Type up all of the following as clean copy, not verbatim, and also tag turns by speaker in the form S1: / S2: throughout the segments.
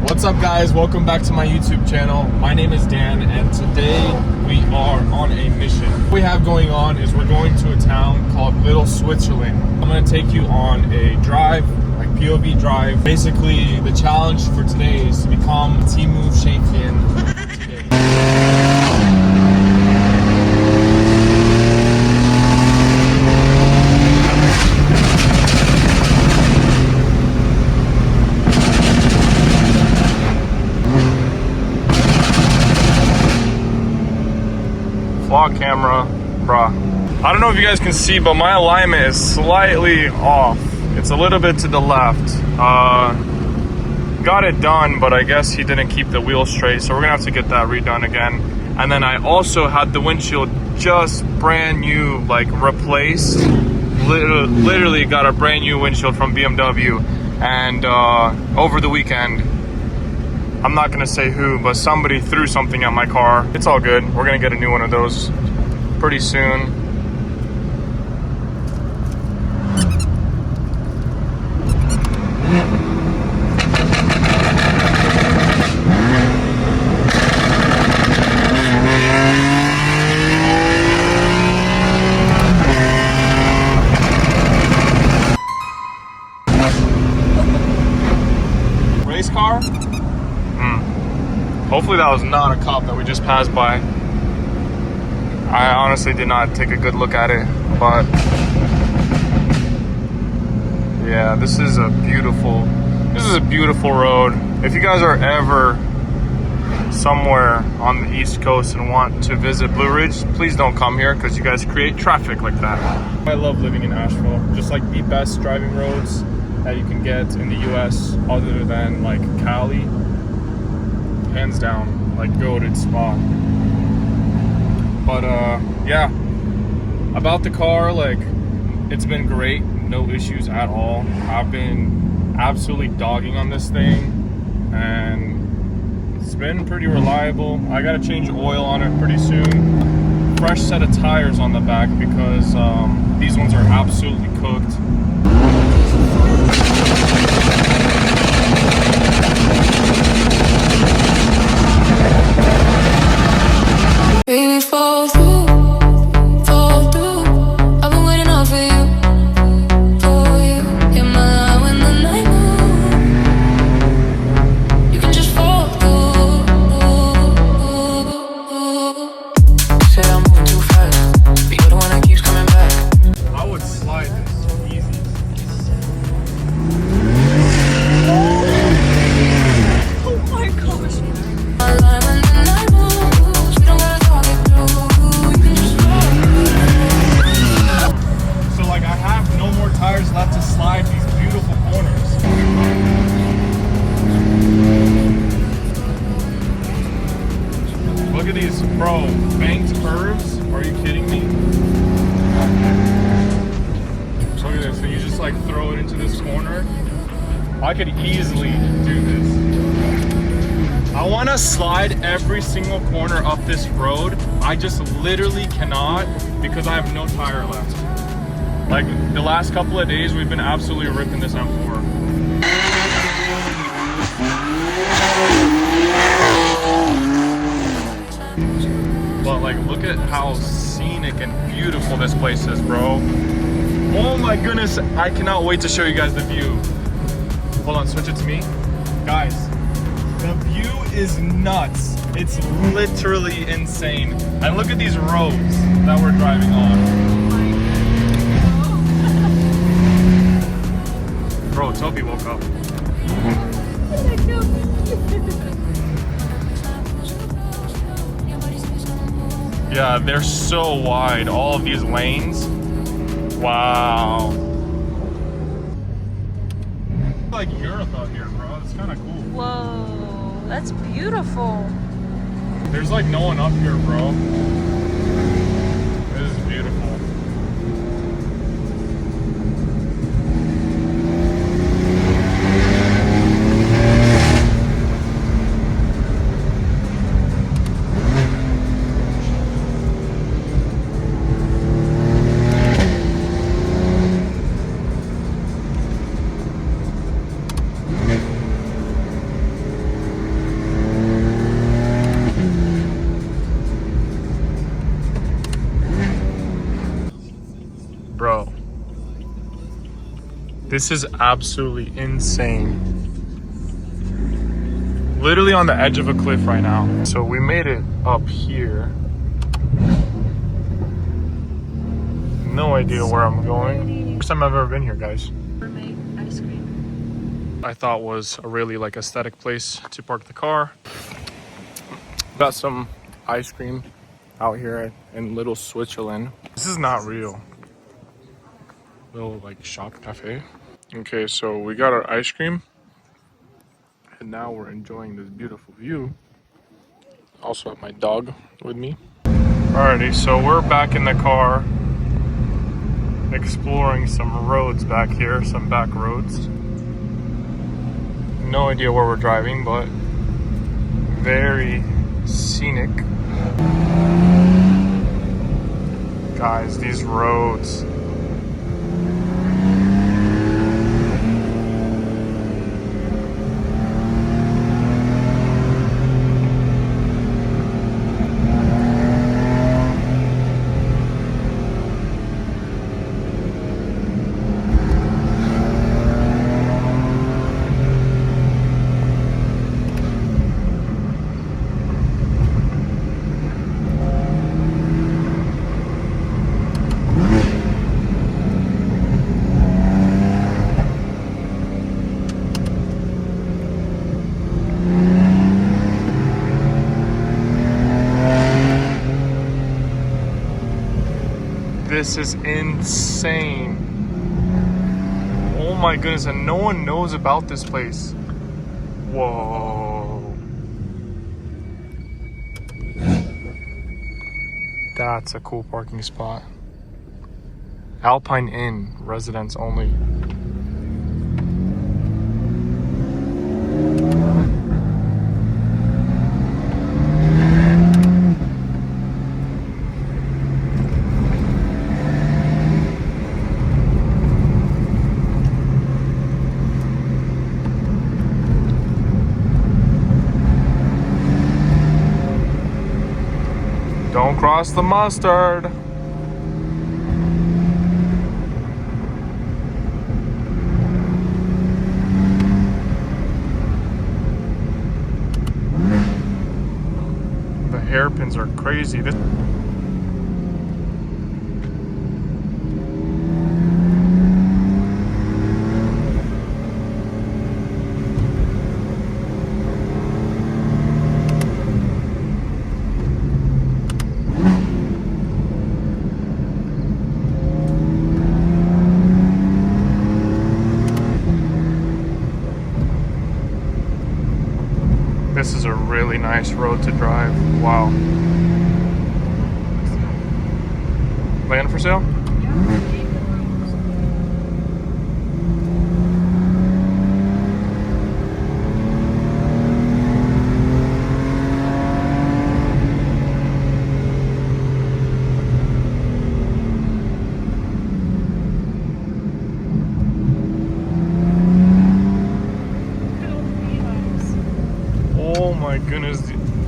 S1: What's up, guys? Welcome back to my YouTube channel. My name is Dan, and today we are on a mission. What we have going on is we're going to a town called Little Switzerland. I'm going to take you on a drive, like POV drive. Basically, the challenge for today is to become a T-Move champion today. Vlog camera, bruh. I don't know if you guys can see, but my alignment is slightly off. It's a little bit to the left. Got it done, but I guess he didn't keep the wheel straight, so we're gonna have to get that redone again. And then I also had the windshield just brand new, like replaced. Literally got a brand new windshield from BMW. And over the weekend, I'm not gonna say who, but somebody threw something at my car. It's all good. We're gonna get a new one of those pretty soon. Race car? Hopefully that was not a cop that we just passed by. I honestly did not take a good look at it, but yeah, this is a beautiful road. If you guys are ever somewhere on the East Coast and want to visit Blue Ridge, please don't come here because you guys create traffic like that. I love living in Asheville. Just like the best driving roads that you can get in the US other than like Cali. Hands down, like goated spot. But yeah, about the car, like it's been great, no issues at all. I've been absolutely dogging on this thing and it's been pretty reliable. I gotta change oil on it pretty soon. Fresh set of tires on the back because these ones are absolutely cooked.
S2: Baby, fall through, fall through. I've been waiting all for you, for you. Hit my line when the night moves. You can just fall through. Said I'm moving too fast, but you're the one that keeps coming back.
S1: I would slide this easy.
S3: Oh my gosh.
S2: My line when the night moves. We don't gotta talk it through. You can just fall through.
S1: So like I have no more tires left to slide these beautiful corners. Look at these, bro, banked curves. Are you kidding me? Look at this, so you just like throw it into this corner. I could easily do this. I want to slide every single corner up this road. I just literally cannot because I have no tire left. Like the last couple of days, we've been absolutely ripping this M4. But like, look at how scenic and beautiful this place is, bro. Oh my goodness, I cannot wait to show you guys the view. Hold on, switch it to me. Guys, the view is nuts. It's literally insane. And look at these roads that we're driving on. Bro, Toby woke up. Yeah, they're so wide, all of these lanes. Wow. Like Europe out here, bro. It's kind of cool.
S3: Whoa, that's beautiful.
S1: There's like no one up here, bro. This is beautiful. This is absolutely insane. Literally on the edge of a cliff right now. So we made it up here. No idea where I'm going. First time I've ever been here, guys.
S3: Mermaid ice cream.
S1: I thought was a really like aesthetic place to park the car. Got some ice cream out here in Little Switzerland. This is not real. Little like shop cafe. Okay, so we got our ice cream and now we're enjoying this beautiful view. Also have my dog with me. Alrighty, so we're back in the car exploring some roads back here, some back roads. No idea where we're driving, but very scenic. Guys, these roads. This is insane. Oh my goodness, and no one knows about this place. Whoa. That's a cool parking spot. Alpine Inn, residents only. Don't cross the mustard. The hairpins are crazy. This is a really nice road to drive. Wow. Land for sale? Oh my goodness,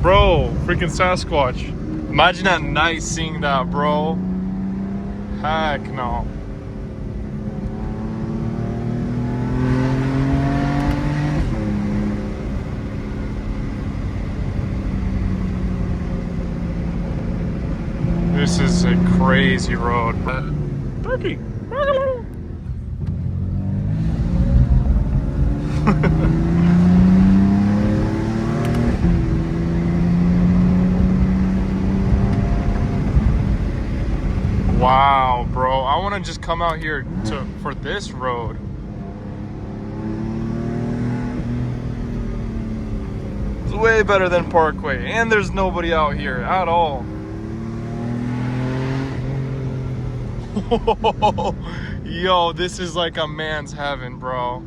S1: bro, freaking Sasquatch. Imagine at night seeing that, bro. Heck no. This is a crazy road. Turkey. Wow, bro. I want to just come out here for this road. It's way better than Parkway. And there's nobody out here at all. Yo, this is like a man's heaven, bro.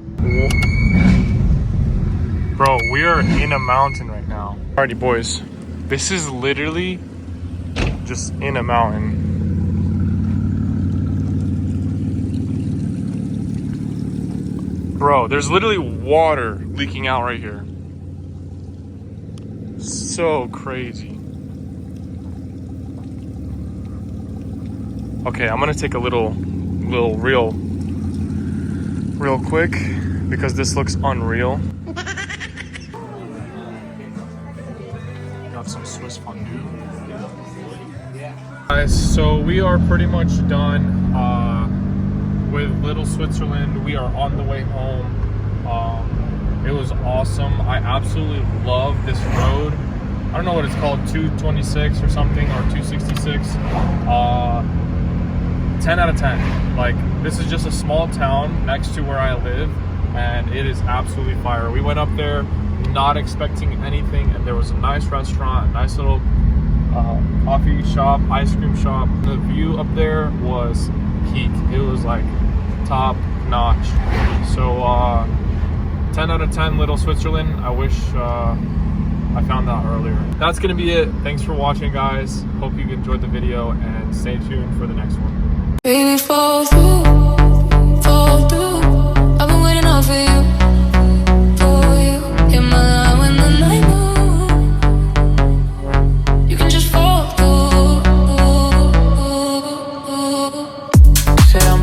S1: Bro, we are in a mountain right now. Alrighty, boys. This is literally just in a mountain. Bro, there's literally water leaking out right here. So crazy. Okay, I'm gonna take a little real real quick because this looks unreal. Got some Swiss fondue. Guys, so we are pretty much done with Little Switzerland. We are on the way home. It was awesome. I absolutely love this road. I don't know what it's called, 226 or something, or 266. 10 out of 10. Like, this is just a small town next to where I live, and it is absolutely fire. We went up there not expecting anything, and there was a nice restaurant, a nice little coffee shop, ice cream shop. The view up there was peak. It was like top notch. So 10 out of 10 Little Switzerland. I wish I found that earlier. That's gonna be it. Thanks for watching, guys. Hope you enjoyed the video, and stay tuned for the next one.
S2: Baby, fall through, fall through. I've been waiting all for you, for you. Hit my line when the night moves. You can just fall through. Said I'm